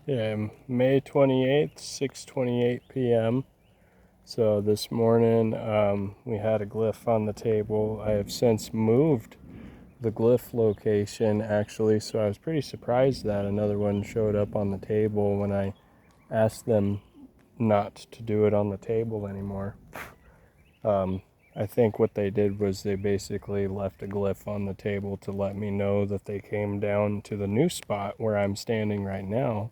Yeah, May 28th, 6:28 p.m. So this morning we had a glyph on the table. I have since moved the glyph location actually, so I was pretty surprised that another one showed up on the table when I asked them not to do it on the table anymore. I think what they did was they basically left a glyph on the table to let me know that they came down to the new spot where I'm standing right now.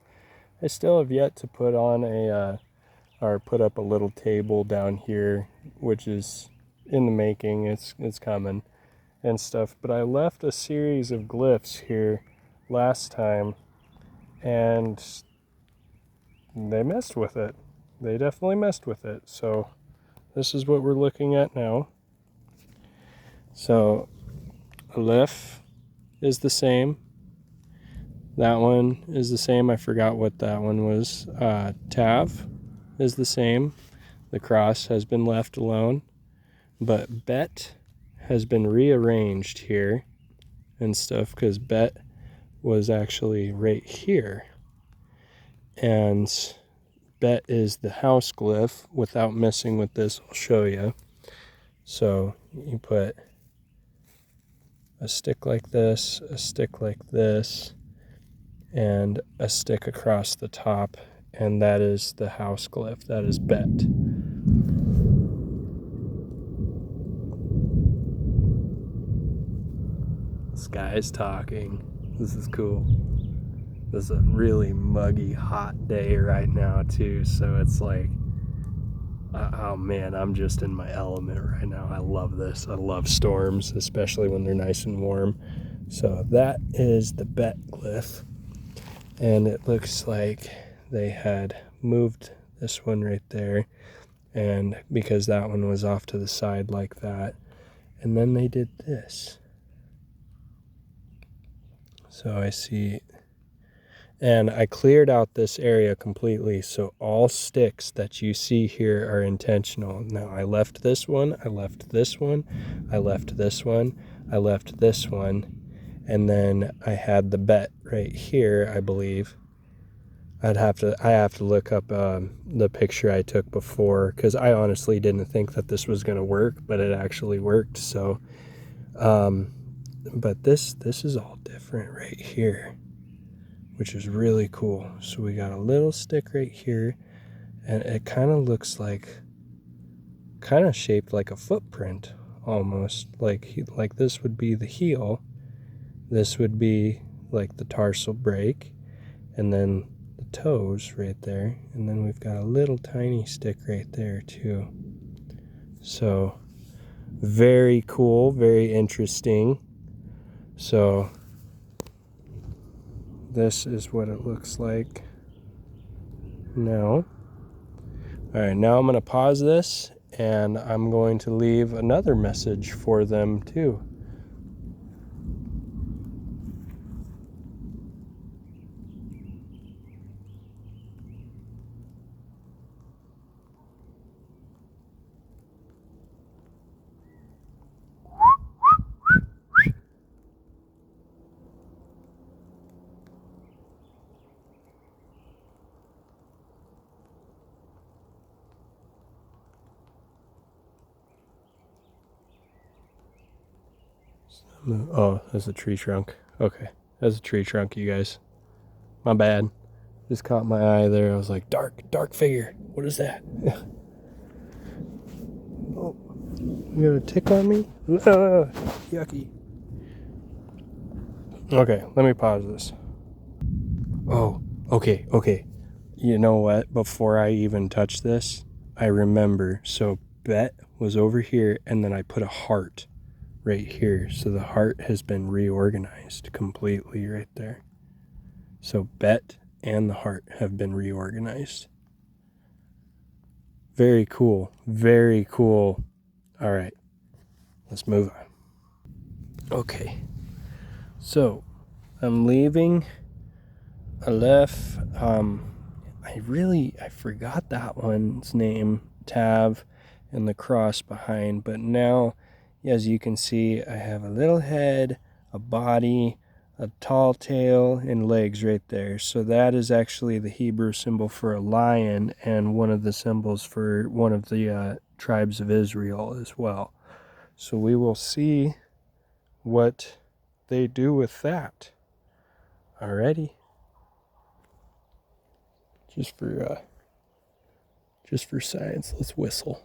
I still have yet to put on or put up a little table down here, which is in the making. It's coming and stuff. But I left a series of glyphs here last time, and they messed with it. They definitely messed with it. So this is what we're looking at now. So Aleph is the same. That one is the same. I forgot what that one was. Tav is the same. The cross has been left alone. But Bet has been rearranged here and stuff because Bet was actually right here. And Bet is the house glyph without messing with this. I'll show you. So you put a stick like this, a stick like this, and a stick across the top, and that is the house glyph. That is Bet. This guy is talking. This is cool. This is a really muggy, hot day right now too, so it's like, oh man, I'm just in my element right now. I love this. I love storms, especially when they're nice and warm. So that is the Bet glyph. And it looks like they had moved this one right there, and because that one was off to the side like that, and then they did this. So I see, and I cleared out this area completely, so all sticks that you see here are intentional. Now I left this one, I left this one, I left this one, I left this one, and then I had the Bet right here, I believe. I have to look up the picture I took before, because I honestly didn't think that this was going to work, but it actually worked. So, but this is all different right here, which is really cool. So we got a little stick right here, and it kind of looks like, kind of shaped like a footprint almost. Like this would be the heel, this would be like the tarsal break, and then the toes right there, and then we've got a little tiny stick right there too. So very cool, very interesting. So this is what it looks like now. All right, now I'm going to pause this, and I'm going to leave another message for them too. Oh, that's a tree trunk. Okay, that's a tree trunk, you guys. My bad. Just caught my eye there. I was like, dark figure. What is that? Oh, you got a tick on me? Yucky. Okay, let me pause this. Oh, okay. You know what? Before I even touch this, I remember. So Bet was over here, and then I put a heart right here. So the heart has been reorganized completely right there. So Bet and the heart have been reorganized. Very cool. Very cool. All right, let's move on. Okay, so I'm leaving. I left. I forgot that one's name, Tav, and the cross behind. But now, as you can see, I have a little head, a body, a tall tail and legs right there. So that is actually the Hebrew symbol for a lion and one of the symbols for one of the tribes of Israel as well. So we will see what they do with that. Alrighty. Just for science, let's whistle.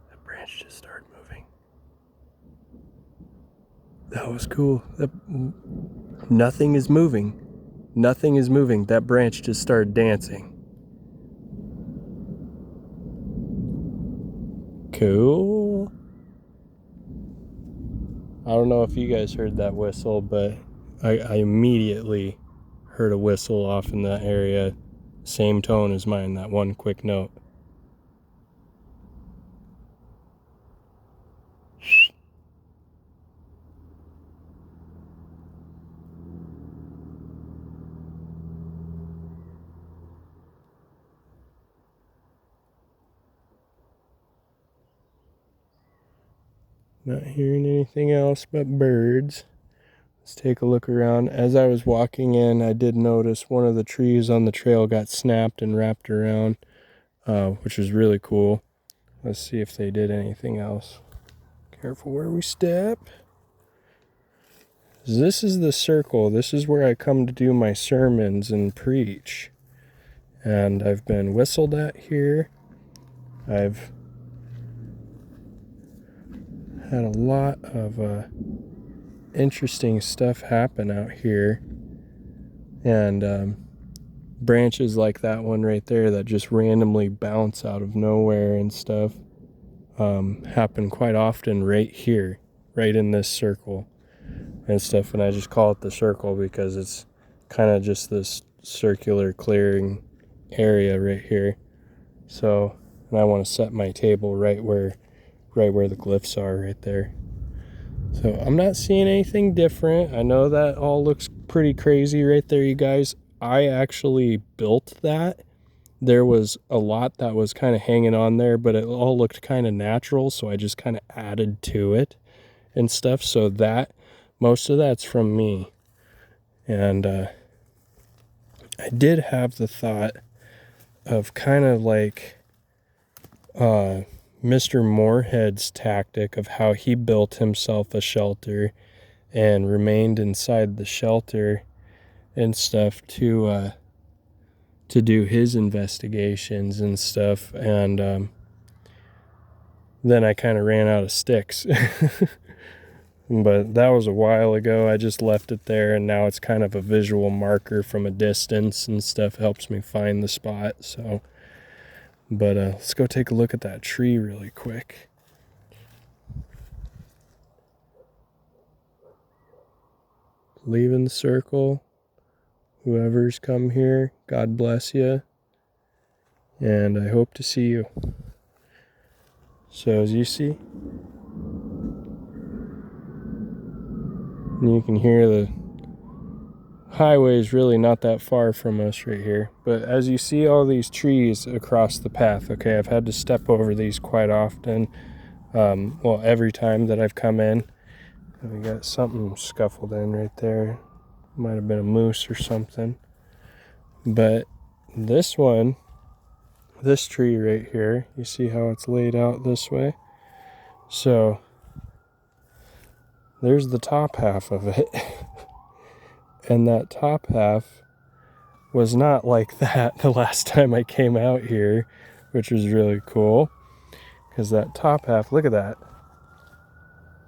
That branch just started moving. That was cool. Nothing is moving. Nothing is moving. That branch just started dancing. Cool. I don't know if you guys heard that whistle, but I immediately heard a whistle off in that area. Same tone as mine, that one quick note. Not hearing anything else but birds. Let's take a look around. As I was walking in, I did notice one of the trees on the trail got snapped and wrapped around, which was really cool. Let's see if they did anything else. Careful where we step. This is the circle. This is where I come to do my sermons and preach. And I've been whistled at here. I've had a lot of interesting stuff happen out here. And branches like that one right there that just randomly bounce out of nowhere and stuff happen quite often right here, right in this circle and stuff. And I just call it the circle because it's kind of just this circular clearing area right here. So, and I want to set my table right where the glyphs are right there. So I'm not seeing anything different. I know that all looks pretty crazy right there, you guys. I actually built that. There was a lot that was kind of hanging on there, but it all looked kind of natural, so I just kind of added to it and stuff. So that, most of that's from me. And I did have the thought of kind of like Mr. Moorhead's tactic of how he built himself a shelter and remained inside the shelter and stuff to do his investigations and stuff. And then I kind of ran out of sticks. But that was a while ago. I just left it there, and now it's kind of a visual marker from a distance and stuff. Helps me find the spot. So, but let's go take a look at that tree really quick. Leaving the circle. Whoever's come here, God bless you. And I hope to see you. So as you see, you can hear the highway is really not that far from us right here. But as you see all these trees across the path, okay, I've had to step over these quite often. Well, every time that I've come in. We got something scuffled in right there. Might have been a moose or something. But this one, this tree right here, you see how it's laid out this way? So there's the top half of it. And that top half was not like that the last time I came out here, which was really cool. Because that top half, look at that,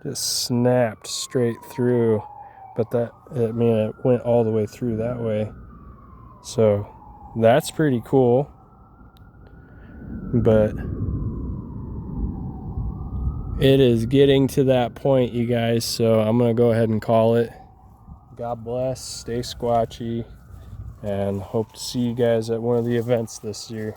just snapped straight through. But that, I mean, it went all the way through that way. So that's pretty cool. but it is getting to that point, you guys, so I'm gonna go ahead and call it. God bless, stay squatchy, and hope to see you guys at one of the events this year.